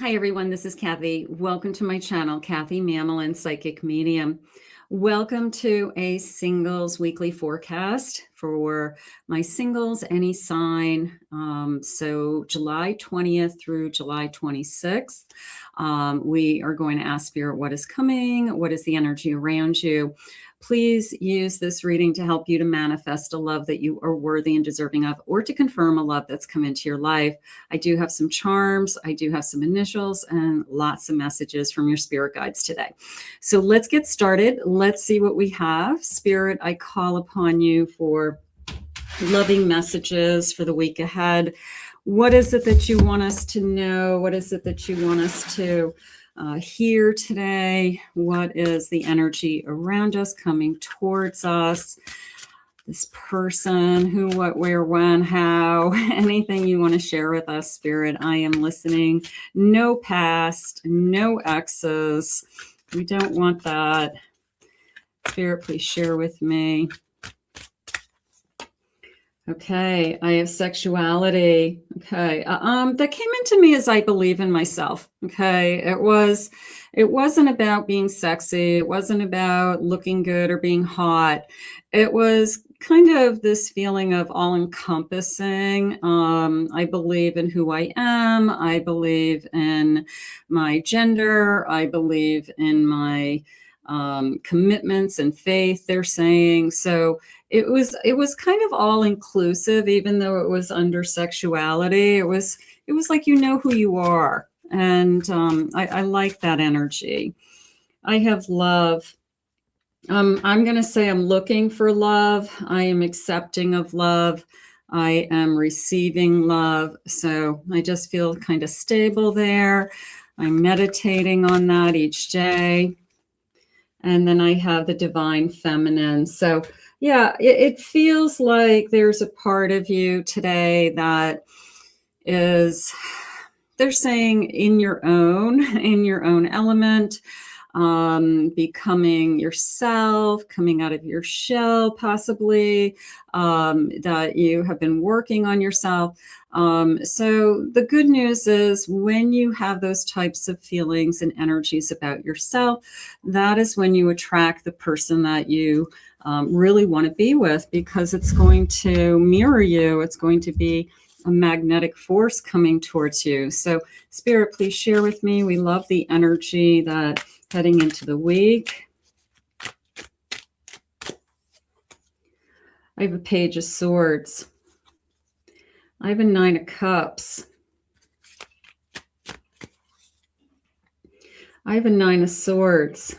Hi everyone, this is Kathy. Welcome to my channel, Kathy Mammolin Psychic Medium. Welcome to a singles weekly forecast for my singles, any sign. So July 20th through July 26th. We are going to ask Spirit what is coming, what is the energy around you. Please use this reading to help you to manifest a love that you are worthy and deserving of, or to confirm a love that's come into your life. I do have some charms, I do have some initials, and lots of messages from your spirit guides today. So let's get started. Let's see what we have. Spirit, I call upon you for loving messages for the week ahead. What is it that you want us to know? What is it that you want us to hear today? What is the energy around us coming towards us? This person, who, what, where, when, how, anything you want to share with us, Spirit, I am listening. No past, no exes. We don't want that. Spirit, please share with me. Okay, I have sexuality. Okay, that came into me as I believe in myself. Okay, it wasn't about being sexy. It wasn't about looking good or being hot. It was kind of this feeling of all-encompassing. I believe in who I am. I believe in my gender. I believe in my commitments and faith, they're saying. So it was kind of all inclusive, even though it was under sexuality. It was like, you know who you are. And I like that energy. I have love. I'm going to say I'm looking for love. I am accepting of love. I am receiving love. So I just feel kind of stable there. I'm meditating on that each day. And then I have the divine feminine. So yeah, it feels like there's a part of you today that is, they're saying in your own element, becoming yourself, coming out of your shell, possibly, that you have been working on yourself. So the good news is when you have those types of feelings and energies about yourself, that is when you attract the person that you really want to be with, because it's going to mirror you. It's going to be a magnetic force coming towards you. So Spirit, please share with me. We love the energy that heading into the week. I have a Page of Swords. I have a Nine of Cups. I have a Nine of Swords.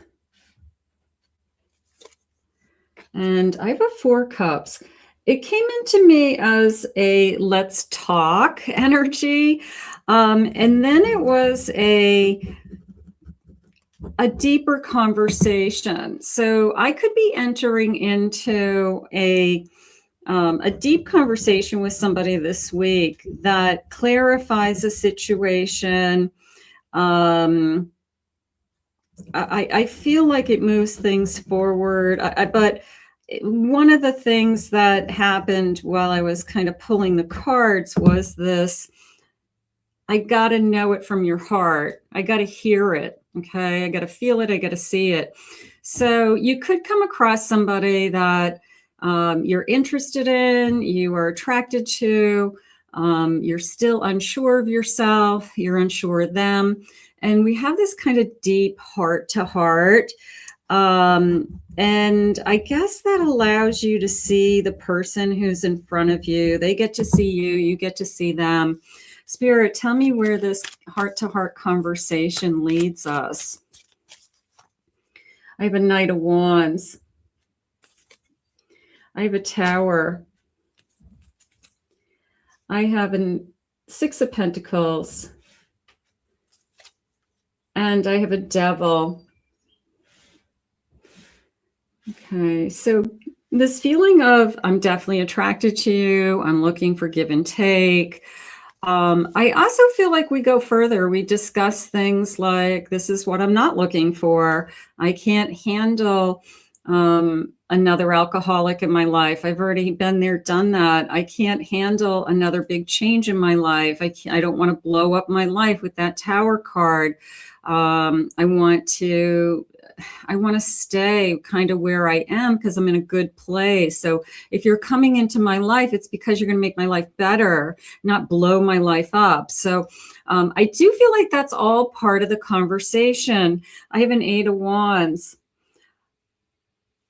And I have a Four Cups. It came into me as a let's talk energy. And then it was a deeper conversation. So I could be entering into a deep conversation with somebody this week that clarifies a situation. I feel like it moves things forward, but one of the things that happened while I was kind of pulling the cards was this: I got to know it from your heart. I got to hear it. Okay. I got to feel it. I got to see it. So you could come across somebody that you're interested in, you are attracted to, you're still unsure of yourself, you're unsure of them. And we have this kind of deep heart to heart. And I guess that allows you to see the person who's in front of you. They get to see you, you get to see them. Spirit, tell me where this heart-to-heart conversation leads us. I have a Knight of Wands. I have a Tower. I have a Six of Pentacles. And I have a Devil. Okay, so this feeling of I'm definitely attracted to you. I'm looking for give and take. I also feel like we go further. We discuss things like, this is what I'm not looking for. I can't handle another alcoholic in my life. I've already been there, done that. I can't handle another big change in my life. I don't want to blow up my life with that Tower card. I want to stay kind of where I am because I'm in a good place. So if you're coming into my life, it's because you're going to make my life better, not blow my life up. So I do feel like that's all part of the conversation. I have an 8 of Wands.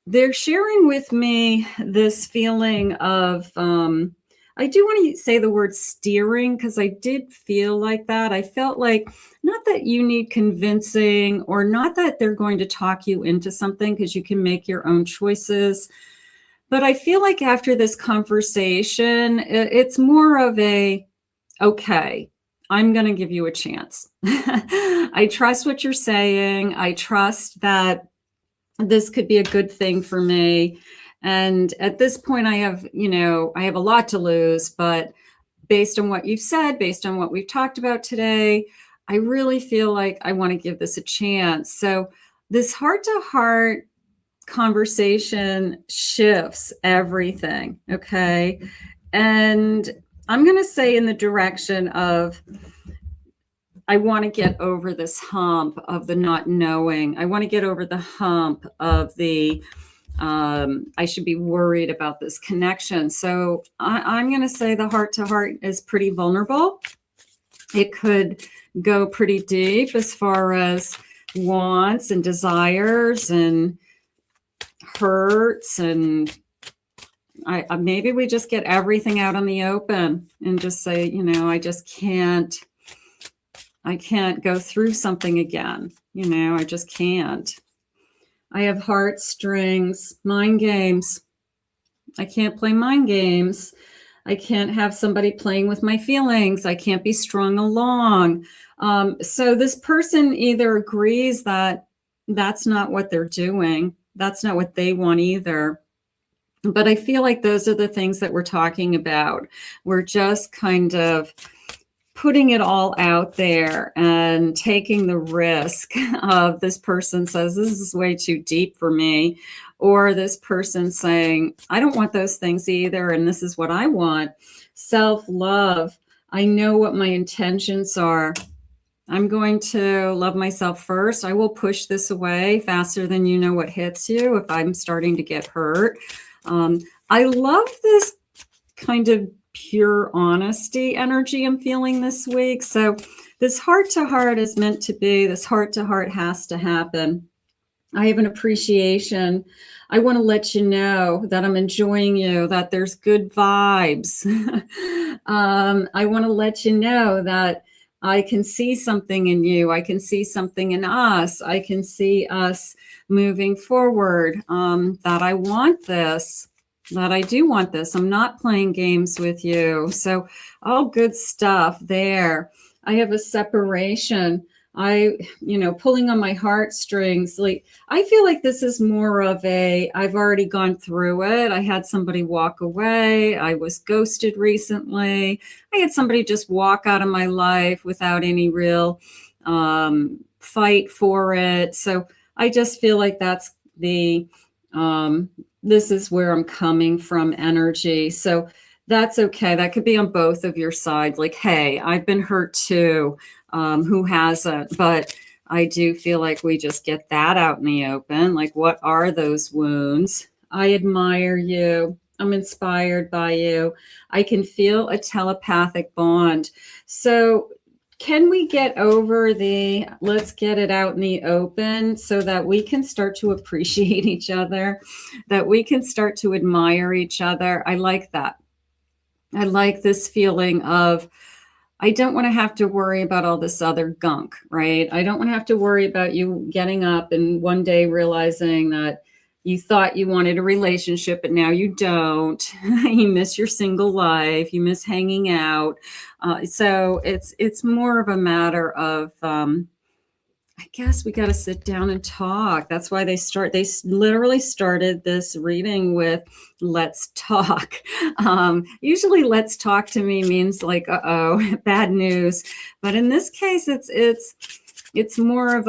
They're sharing with me this feeling of, I do want to say the word steering because I did feel like that. I felt like not that you need convincing or not that they're going to talk you into something because you can make your own choices. But I feel like after this conversation, it's more of a, okay, I'm going to give you a chance. I trust what you're saying. I trust that this could be a good thing for me. And at this point, I have a lot to lose, but based on what you've said, based on what we've talked about today, I really feel like I want to give this a chance. So this heart-to-heart conversation shifts everything, okay? And I'm going to say in the direction of, I want to get over this hump of the not knowing. I want to get over the hump of the, I should be worried about this connection. So I'm going to say the heart-to-heart is pretty vulnerable. It could go pretty deep as far as wants and desires and hurts. And maybe we just get everything out in the open and just say, I can't go through something again. I just can't. I have heartstrings, mind games. I can't play mind games. I can't have somebody playing with my feelings. I can't be strung along. So this person either agrees that that's not what they're doing. That's not what they want either. But I feel like those are the things that we're talking about. We're just kind of putting it all out there and taking the risk of this person says, this is way too deep for me. Or this person saying, I don't want those things either. And this is what I want. Self-love. I know what my intentions are. I'm going to love myself first. I will push this away faster than you know what hits you if I'm starting to get hurt. I love this kind of pure honesty energy I'm feeling this week. So this heart-to-heart is meant to be, this heart-to-heart has to happen. I have an appreciation. I want to let you know that I'm enjoying you, that there's good vibes. I want to let you know that I can see something in you. I can see something in us. I can see us moving forward, that I want this. That I do want this. I'm not playing games with you. So all good stuff there. I have a separation. Pulling on my heartstrings. Like, I feel like this is more of I've already gone through it. I had somebody walk away. I was ghosted recently. I had somebody just walk out of my life without any real fight for it. So I just feel like that's the, this is where I'm coming from energy. So that's okay. That could be on both of your sides. Like, hey, I've been hurt too. Who hasn't? But I do feel like we just get that out in the open. Like, what are those wounds? I admire you. I'm inspired by you. I can feel a telepathic bond. So can we get over let's get it out in the open so that we can start to appreciate each other, that we can start to admire each other? I like that. I like this feeling of, I don't want to have to worry about all this other gunk, right? I don't want to have to worry about you getting up and one day realizing that you thought you wanted a relationship, but now you don't. You miss your single life. You miss hanging out. So it's more of a matter of, I guess we got to sit down and talk. That's why they literally started this reading with let's talk. Usually let's talk to me means like, uh-oh, bad news. But in this case, it's more of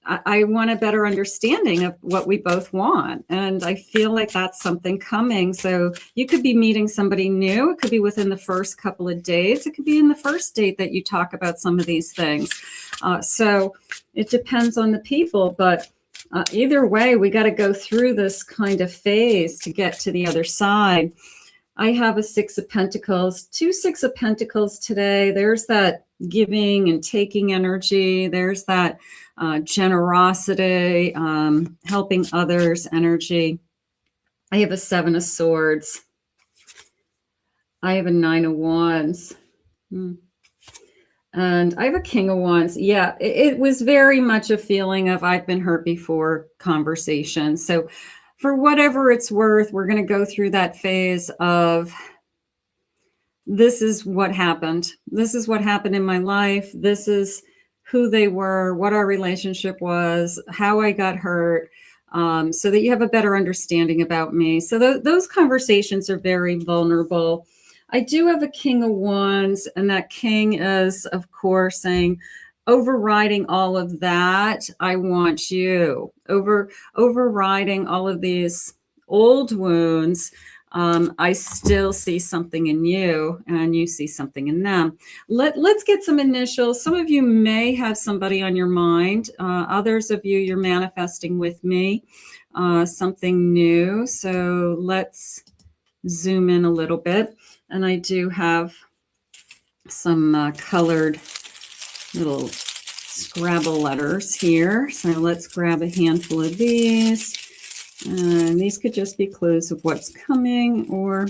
I want a better understanding of what we both want. And I feel like that's something coming. So you could be meeting somebody new. It could be within the first couple of days. It could be in the first date that you talk about some of these things. So it depends on the people. But either way, we got to go through this kind of phase to get to the other side. I have a Six of Pentacles, 2 Six of Pentacles today. There's that giving and taking energy. There's that generosity, helping others energy. I have a 7 of Swords. I have a 9 of Wands. And I have a King of Wands. Yeah, it was very much a feeling of I've been hurt before conversation. So for whatever it's worth, we're going to go through that phase of this is what happened. This is what happened in my life. This is who they were, what our relationship was, how I got hurt, so that you have a better understanding about me. So those conversations are very vulnerable. I do have a King of Wands, and that king is, of course, saying, overriding all of that, I want you. Overriding all of these old wounds, I still see something in you, and you see something in them. Let's get some initials. Some of you may have somebody on your mind. Others of you, you're manifesting with me something new. So let's zoom in a little bit. And I do have some colored little Scrabble letters here. So let's grab a handful of these. And these could just be clues of what's coming, or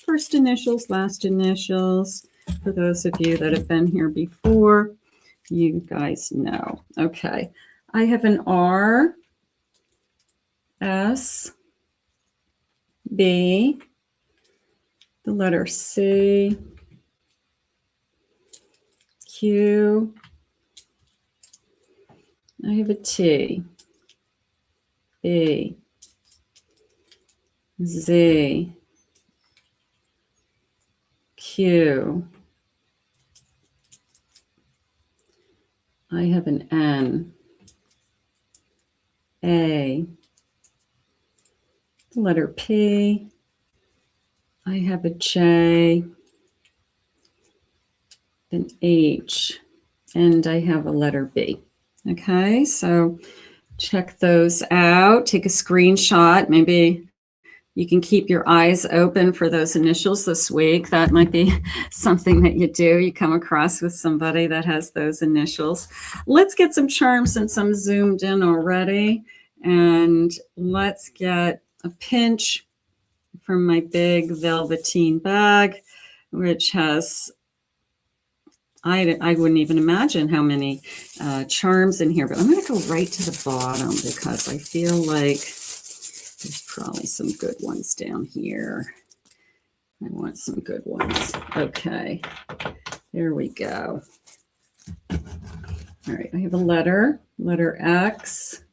first initials, last initials. For those of you that have been here before, you guys know. Okay, I have an R, S, B, the letter C, Q, I have a T, E, Z, Q, I have an N, A, the letter P, I have a J, an H, and I have a letter B. Okay, so check those out. Take a screenshot. Maybe you can keep your eyes open for those initials this week. That might be something that you do. You come across with somebody that has those initials. Let's get some charms since I'm zoomed in already. And let's get a pinch from my big velveteen bag, which has, I wouldn't even imagine how many charms in here, but I'm going to go right to the bottom because I feel like there's probably some good ones down here. I want some good ones. Okay, there we go. All right, I have a letter X.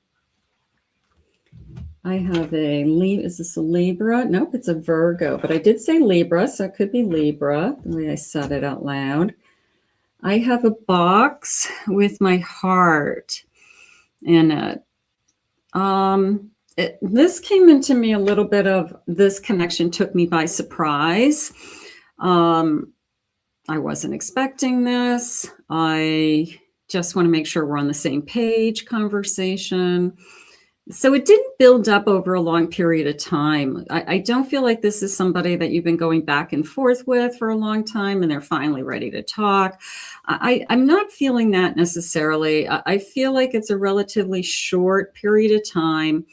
I have a, is this a Libra? Nope, it's a Virgo, but I did say Libra, so it could be Libra, the way I said it out loud. I have a box with my heart in it. This came into me a little bit of, this connection took me by surprise. I wasn't expecting this. I just want to make sure we're on the same page conversation. So it didn't build up over a long period of time. I don't feel like this is somebody that you've been going back and forth with for a long time and they're finally ready to talk. I'm not feeling that necessarily. I feel like it's a relatively short period of time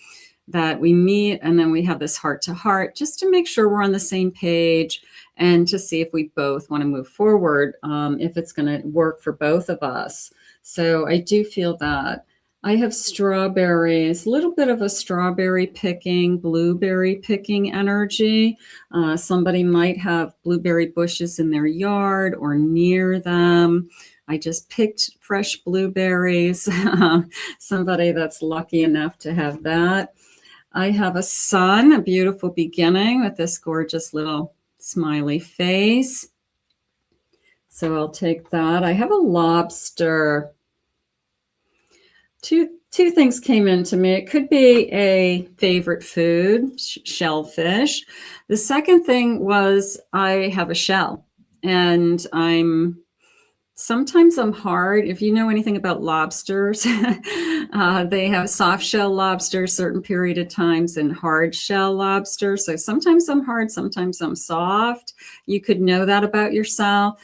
that we meet and then we have this heart to heart just to make sure we're on the same page and to see if we both want to move forward, if it's going to work for both of us. So I do feel that. I have strawberries, a little bit of a strawberry picking, blueberry picking energy. Somebody might have blueberry bushes in their yard or near them. I just picked fresh blueberries. Somebody that's lucky enough to have that. I have a sun, a beautiful beginning with this gorgeous little smiley face. So I'll take that. I have a lobster. Two two things came into me. It could be a favorite food, shellfish. The second thing was I have a shell, and sometimes I'm hard. If you know anything about lobsters, they have soft shell lobster certain period of times and hard shell lobster. So sometimes I'm hard, sometimes I'm soft. You could know that about yourself.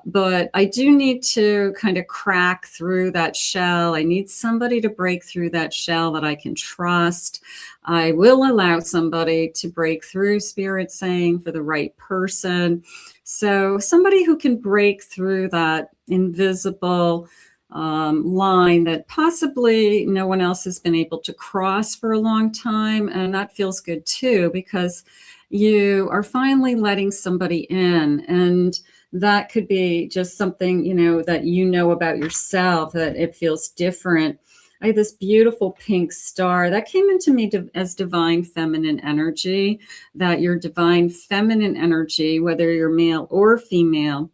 But I do need to kind of crack through that shell. I need somebody to break through that shell that I can trust. I will allow somebody to break through, Spirit saying, for the right person. So somebody who can break through that invisible line that possibly no one else has been able to cross for a long time. And that feels good too, because you are finally letting somebody in. And that could be just something, that you know about yourself, that it feels different. I had this beautiful pink star that came into me as divine feminine energy, that your divine feminine energy, whether you're male or female,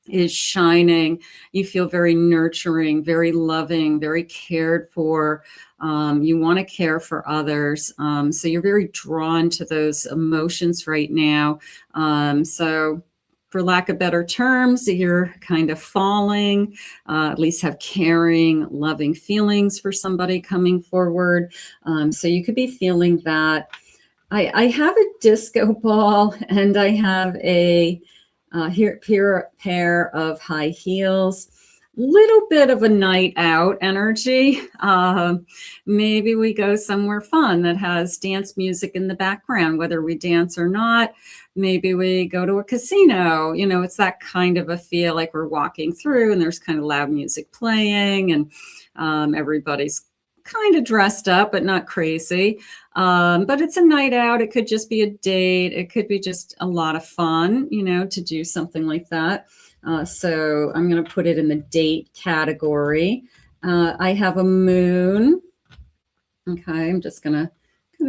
is shining. You feel very nurturing, very loving, very cared for. You want to care for others. So you're very drawn to those emotions right now. So for lack of better terms, you're kind of falling, at least have caring, loving feelings for somebody coming forward. So you could be feeling that. I have a disco ball, and I have a pair of high heels. Little bit of a night out energy. Maybe we go somewhere fun that has dance music in the background, whether we dance or not. Maybe we go to a casino. It's that kind of a feel, like we're walking through and there's kind of loud music playing, and everybody's kind of dressed up, but not crazy. But it's a night out. It could just be a date. It could be just a lot of fun, to do something like that. So I'm going to put it in the date category. I have a moon. Okay, I'm just going to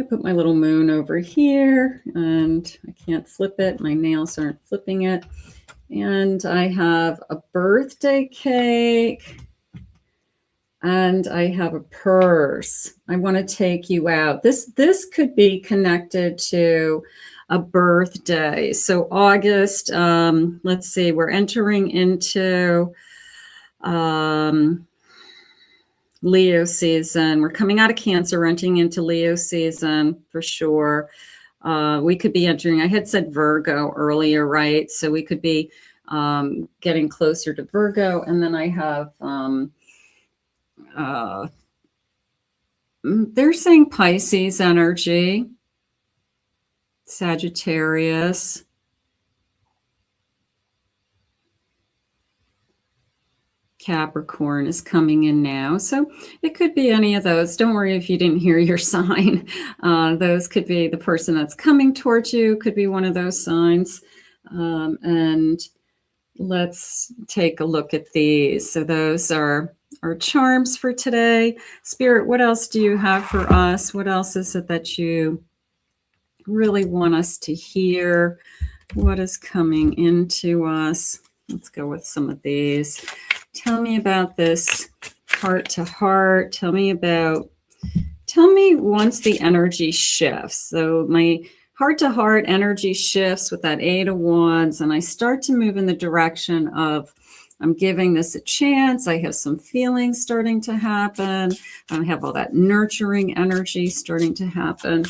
put my little moon over here, and I can't flip it. My nails aren't flipping it. And I have a birthday cake, and I have a purse. I want to take you out. This could be connected to a birthday. So August, let's see, we're entering into Leo season. We're coming out of Cancer, entering into Leo season for sure. We could be entering, I had said Virgo earlier, right? So we could be getting closer to Virgo. And then I have, they're saying Pisces energy, Sagittarius, Capricorn is coming in now. So it could be any of those. Don't worry if you didn't hear your sign. Those could be the person that's coming towards you, could be one of those signs. And let's take a look at these. So those are our charms for today. Spirit, what else do you have for us? What else is it that you really want us to hear? What is coming into us? Let's go with some of these. Tell me about this heart to heart. Tell me once the energy shifts. So my heart to heart energy shifts with that 8 of Wands, and I start to move in the direction of, I'm giving this a chance. I have some feelings starting to happen. I have all that nurturing energy starting to happen.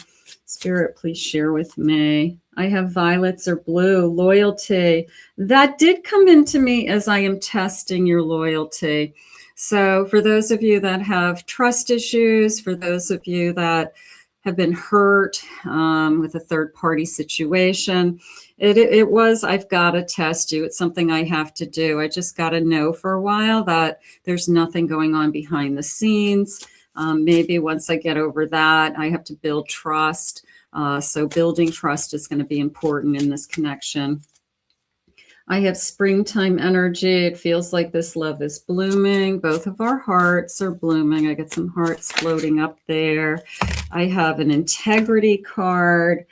Spirit, please share with me. I have violets or blue, loyalty. That did come into me as I am testing your loyalty. So for those of you that have trust issues, for those of you that have been hurt with a third party situation, it was, I've got to test you. It's something I have to do. I just got to know for a while that there's nothing going on behind the scenes. Maybe once I get over that, I have to build trust. So building trust is going to be important in this connection. I have springtime energy. It feels like this love is blooming. Both of our hearts are blooming. I get some hearts floating up there. I have an integrity card.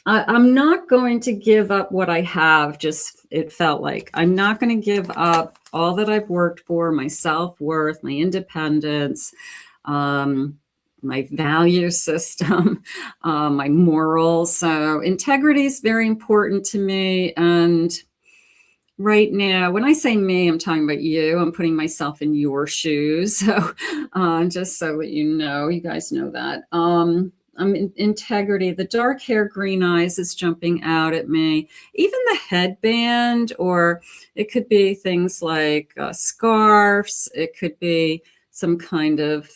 I'm not going to give up what I have. Just, it felt like I'm not going to give up all that I've worked for, my self-worth, my independence, my value system, my morals. So integrity is very important to me. And right now, when I say me, I'm talking about you. I'm putting myself in your shoes. So just so that you guys know that. I'm in integrity. The dark hair, green eyes is jumping out at me. Even the headband, or it could be things like scarves. It could be some kind of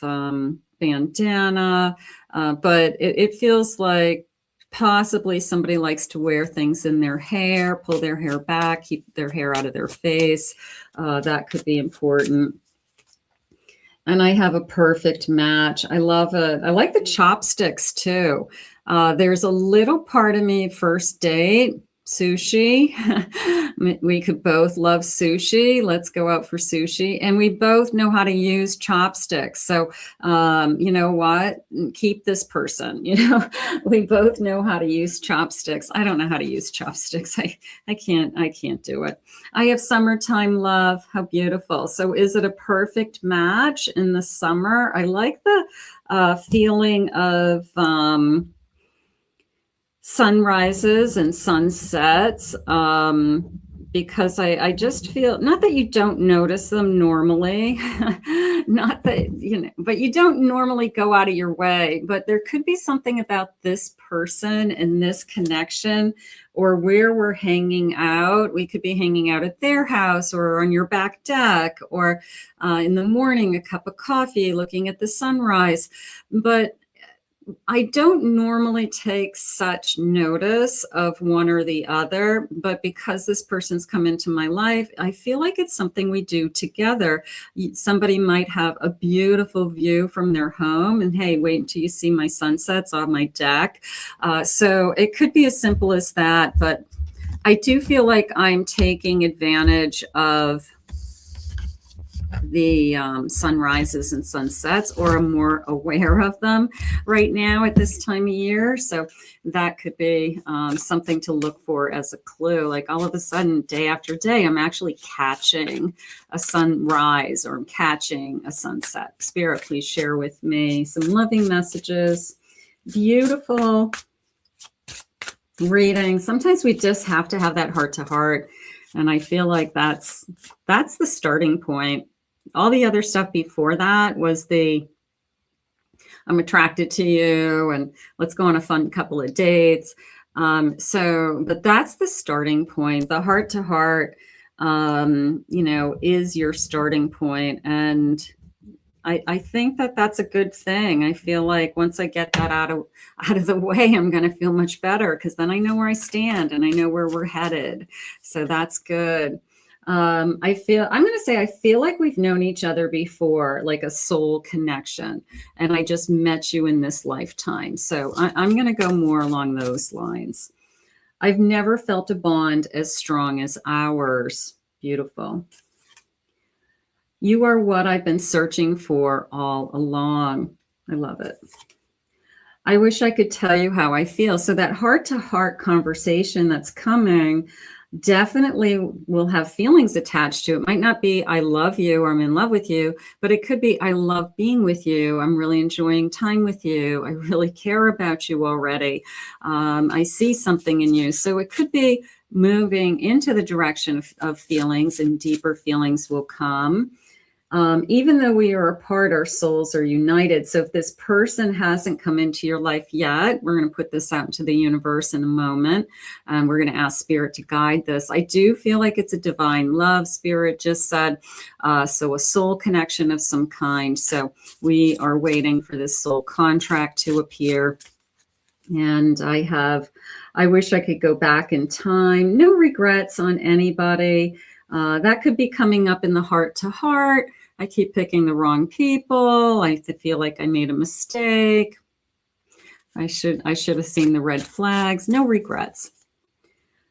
bandana. But it feels like possibly somebody likes to wear things in their hair, pull their hair back, keep their hair out of their face. That could be important. And I have a perfect match. I love it. I like the chopsticks too. There's a little part of me, first date, sushi. We could both love sushi. Let's go out for sushi. And we both know how to use chopsticks. So, you know what? Keep this person. We both know how to use chopsticks. I don't know how to use chopsticks. I can't do it. I have summertime love. How beautiful. So is it a perfect match in the summer? I like the feeling of sunrises and sunsets, because I just feel, not that you don't notice them normally, not that, but you don't normally go out of your way, but there could be something about this person and this connection, or where we're hanging out. We could be hanging out at their house or on your back deck, or in the morning, a cup of coffee, looking at the sunrise. But I don't normally take such notice of one or the other, but because this person's come into my life, I feel like it's something we do together. Somebody might have a beautiful view from their home, and hey, wait until you see my sunsets on my deck. So it could be as simple as that, but I do feel like I'm taking advantage of the sunrises and sunsets, or I'm more aware of them right now at this time of year. So that could be something to look for as a clue. Like all of a sudden, day after day, I'm actually catching a sunrise, or I'm catching a sunset. Spirit, please share with me some loving messages. Beautiful reading. Sometimes we just have to have that heart to heart. And I feel like that's the starting point. All the other stuff before that was I'm attracted to you and let's go on a fun couple of dates. But that's the starting point. The heart to heart, is your starting point. And I think that's a good thing. I feel like once I get that out of the way, I'm going to feel much better, because then I know where I stand and I know where we're headed. So that's good. I feel like we've known each other before, like a soul connection, and I just met you in this lifetime. So I'm going to go more along those lines. I've never felt a bond as strong as ours. Beautiful. You are what I've been searching for all along. I love it. I wish I could tell you how I feel. So that heart-to-heart conversation that's coming definitely will have feelings attached to it. It might not be I love you or I'm in love with you, but it could be I love being with you. I'm really enjoying time with you. I really care about you already. I see something in you. So it could be moving into the direction of feelings, and deeper feelings will come. Even though we are apart, our souls are united. So if this person hasn't come into your life yet, we're going to put this out into the universe in a moment. And we're going to ask Spirit to guide this. I do feel like it's a divine love. Spirit just said, so a soul connection of some kind. So we are waiting for this soul contract to appear. And I wish I could go back in time. No regrets on anybody. That could be coming up in the heart to heart. I keep picking the wrong people. I feel like I made a mistake. I should have seen the red flags. No regrets.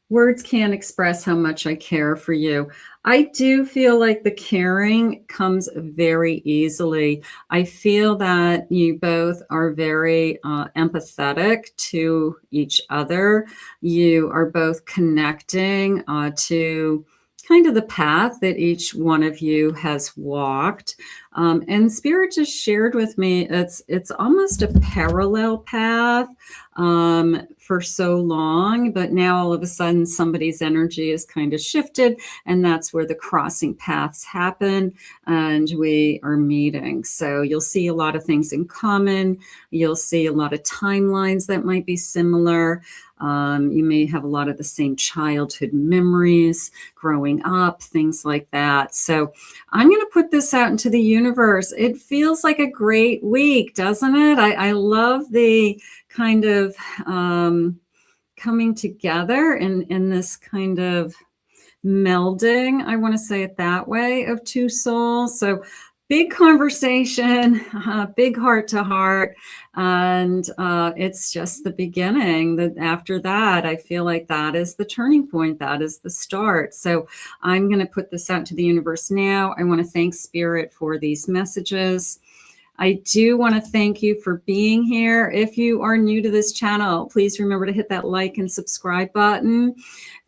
Words can't express how much I care for you. I do feel like the caring comes very easily. I feel that you both are very empathetic to each other. You are both connecting to kind of the path that each one of you has walked. And Spirit just shared with me, it's almost a parallel path for so long, but now all of a sudden somebody's energy is kind of shifted, and that's where the crossing paths happen and we are meeting. So you'll see a lot of things in common. You'll see a lot of timelines that might be similar. You may have a lot of the same childhood memories growing up, things like that. So I'm going to put this out into the universe. It feels like a great week, doesn't it? I love the kind of coming together in this kind of melding, I want to say it that way, of two souls. So big conversation, big heart to heart, and it's just the beginning. That after that, I feel like that is the turning point. That is the start. So I'm going to put this out to the universe now. I want to thank Spirit for these messages. I do want to thank you for being here. If you are new to this channel, please remember to hit that like and subscribe button.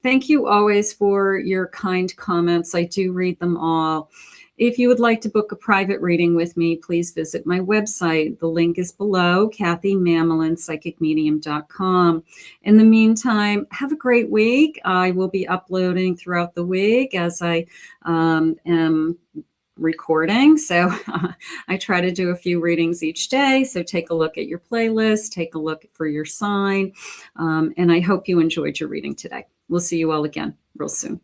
Thank you always for your kind comments. I do read them all. If you would like to book a private reading with me, please visit my website. The link is below, KathyMammelin.psychicmedium.com. In the meantime, have a great week. I will be uploading throughout the week as I am recording. So I try to do a few readings each day. So take a look at your playlist, take a look for your sign. And I hope you enjoyed your reading today. We'll see you all again real soon.